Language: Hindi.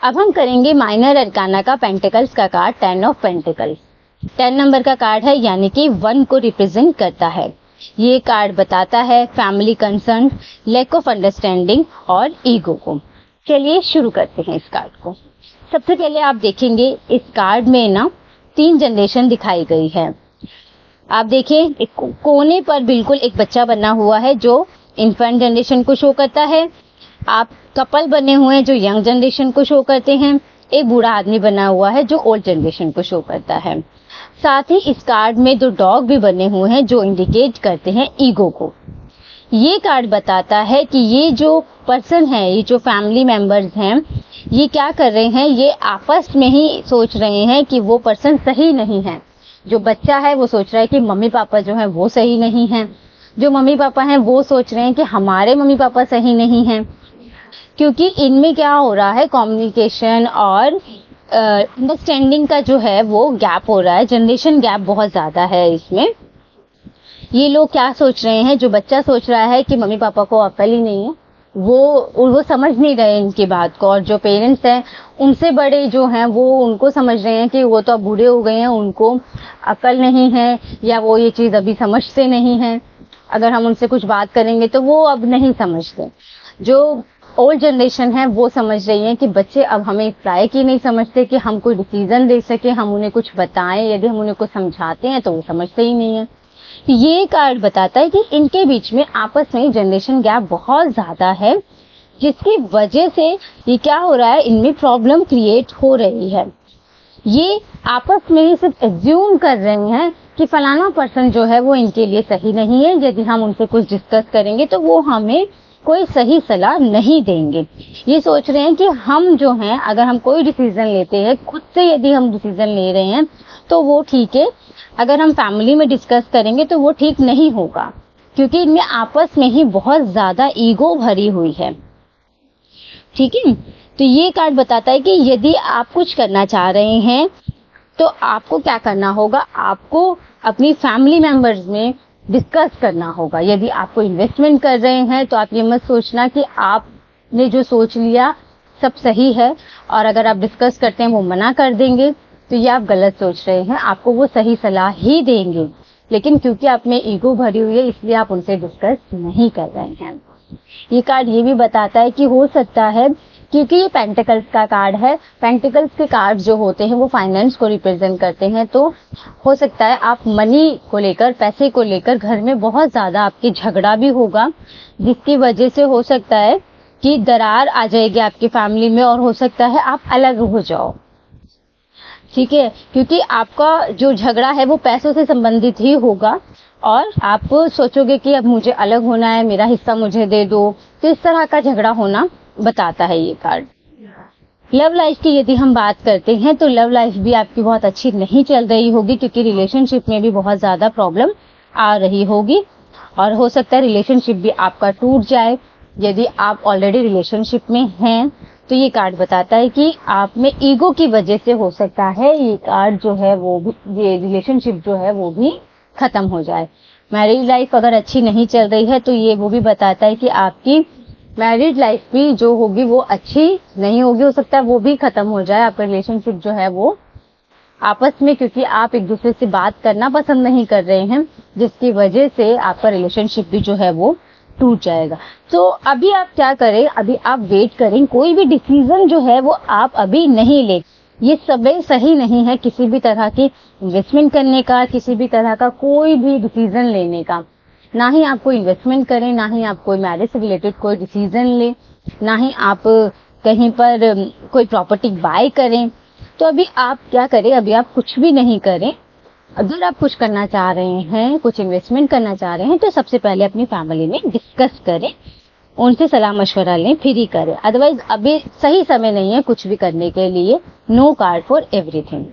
अब हम करेंगे माइनर अरकाना का पेंटिकल्स का कार्ड 10 ऑफ पेंटिकल्स। 10 नंबर का कार्ड है, यानी कि 1 को रिप्रेजेंट करता है। ये कार्ड बताता है family concern, lack of understanding और ईगो को। चलिए शुरू करते हैं इस कार्ड को। सबसे पहले आप देखेंगे इस कार्ड में ना 3 जनरेशन दिखाई गई है। आप देखिए एक कोने पर बिल्कुल एक बच्चा बना हुआ है जो इन्फेंट जनरेशन को शो करता है। आप कपल बने हुए हैं जो यंग जनरेशन को शो करते हैं। एक बूढ़ा आदमी बना हुआ है जो ओल्ड जनरेशन को शो करता है। साथ ही इस कार्ड में 2 डॉग भी बने हुए हैं जो इंडिकेट करते हैं ईगो को। ये कार्ड बताता है कि ये जो पर्सन है, ये जो फैमिली मेंबर्स हैं, ये क्या कर रहे हैं, ये आपस में ही सोच रहे हैं कि वो पर्सन सही नहीं है। जो बच्चा है वो सोच रहा है कि मम्मी पापा जो है वो सही नहीं है। जो मम्मी पापा हैं वो सोच रहे हैं कि हमारे मम्मी पापा सही नहीं हैं। क्योंकि इनमें क्या हो रहा है, कम्युनिकेशन और अंडरस्टैंडिंग का जो है वो गैप हो रहा है। जनरेशन गैप बहुत ज्यादा है इसमें। ये लोग क्या सोच रहे हैं, जो बच्चा सोच रहा है कि मम्मी पापा को अकल ही नहीं है, वो समझ नहीं रहे इनकी बात को। और जो पेरेंट्स हैं उनसे बड़े जो हैं वो उनको समझ रहे हैं कि वो तो अब बूढ़े हो गए हैं, उनको अकल नहीं है, या वो ये चीज अभी समझते नहीं है। अगर हम उनसे कुछ बात करेंगे तो वो अब नहीं समझते। जो ओल्ड जनरेशन है वो समझ रही है कि बच्चे अब हमें इस लायक ही नहीं समझते कि हम कोई डिसीजन दे सके, हम उन्हें कुछ बताएं। यदि हम उन्हें कुछ समझाते हैं तो वो समझते ही नहीं है। ये कार्ड बताता है कि इनके बीच में आपस में जनरेशन गैप बहुत ज्यादा है, जिसकी वजह से ये क्या हो रहा है, इनमें प्रॉब्लम क्रिएट हो रही है। ये आपस में ही सिर्फ एज्यूम कर रहे हैं कि फलाना पर्सन जो है वो इनके लिए सही नहीं है। यदि हम उनसे कुछ डिस्कस करेंगे तो वो हमें कोई सही सलाह नहीं देंगे। ये सोच रहे हैं कि हम जो हैं, अगर हम कोई डिसीजन लेते हैं, खुद से यदि हम डिसीजन ले रहे हैं तो वो ठीक है, अगर हम फैमिली में डिस्कस करेंगे तो वो ठीक नहीं होगा। क्योंकि इनमें आपस में ही बहुत ज्यादा ईगो भरी हुई है। ठीक है, तो ये कार्ड बताता है कि यदि आप कुछ करना चाह रहे हैं तो आपको क्या करना होगा, आपको अपनी फैमिली मेंबर्स में डिस्कस करना होगा। यदि आपको इन्वेस्टमेंट कर रहे हैं तो आप ये मत सोचना कि आपने जो सोच लिया सब सही है, और अगर आप डिस्कस करते हैं वो मना कर देंगे तो ये आप गलत सोच रहे हैं। आपको वो सही सलाह ही देंगे, लेकिन क्योंकि आप में ईगो भरी हुई है इसलिए आप उनसे डिस्कस नहीं कर रहे हैं। ये कार्ड ये भी बताता है कि हो सकता है, क्योंकि ये पेंटिकल्स का कार्ड है, पेंटिकल्स के कार्ड जो होते हैं वो फाइनेंस को रिप्रेजेंट करते हैं, तो हो सकता है आप मनी को लेकर, पैसे को लेकर घर में बहुत ज्यादा आपकी झगड़ा भी होगा, जिसकी वजह से हो सकता है कि दरार आ जाएगी आपकी फैमिली में, और हो सकता है आप अलग हो जाओ। ठीक है, क्योंकि आपका जो झगड़ा है वो पैसों से संबंधित ही होगा, और आप सोचोगे कि अब मुझे अलग होना है, मेरा हिस्सा मुझे दे दो। तो इस तरह का झगड़ा होना बताता है ये कार्ड। लव लाइफ की यदि हम बात करते हैं तो लव लाइफ भी आपकी बहुत अच्छी नहीं चल रही होगी, क्योंकि रिलेशनशिप में भी बहुत ज्यादा प्रॉब्लम आ रही होगी, और हो सकता है रिलेशनशिप भी आपका टूट जाए। यदि आप ऑलरेडी रिलेशनशिप में हैं तो ये कार्ड बताता है कि आप में ईगो की वजह से हो सकता है ये कार्ड जो है वो भी, ये रिलेशनशिप जो है वो भी खत्म हो जाए। मैरिज लाइफ अगर अच्छी नहीं चल रही है तो ये वो भी बताता है कि आपकी मैरिज लाइफ भी जो होगी वो अच्छी नहीं होगी, हो सकता है वो भी खत्म हो जाए। आपका रिलेशनशिप जो है वो आपस में, क्योंकि आप एक दूसरे से बात करना पसंद नहीं कर रहे हैं, जिसकी वजह से आपका रिलेशनशिप भी जो है वो टूट जाएगा। तो अभी आप क्या करें, अभी आप वेट करें, कोई भी डिसीजन जो है वो आप अभी नहीं ले। ये समय सही नहीं है किसी भी तरह की इन्वेस्टमेंट करने का, किसी भी तरह का कोई भी डिसीजन लेने का। ना ही आप कोई इन्वेस्टमेंट करें, ना ही आप कोई मैरिज से रिलेटेड कोई डिसीजन लें, ना ही आप कहीं पर कोई प्रॉपर्टी बाय करें। तो अभी आप क्या करें, अभी आप कुछ भी नहीं करें। अगर आप कुछ करना चाह रहे हैं, कुछ इन्वेस्टमेंट करना चाह रहे हैं, तो सबसे पहले अपनी फैमिली में डिस्कस करें, उनसे सलाह मशवरा लें, फिर ही करें। अदरवाइज अभी सही समय नहीं है कुछ भी करने के लिए। No card for everything.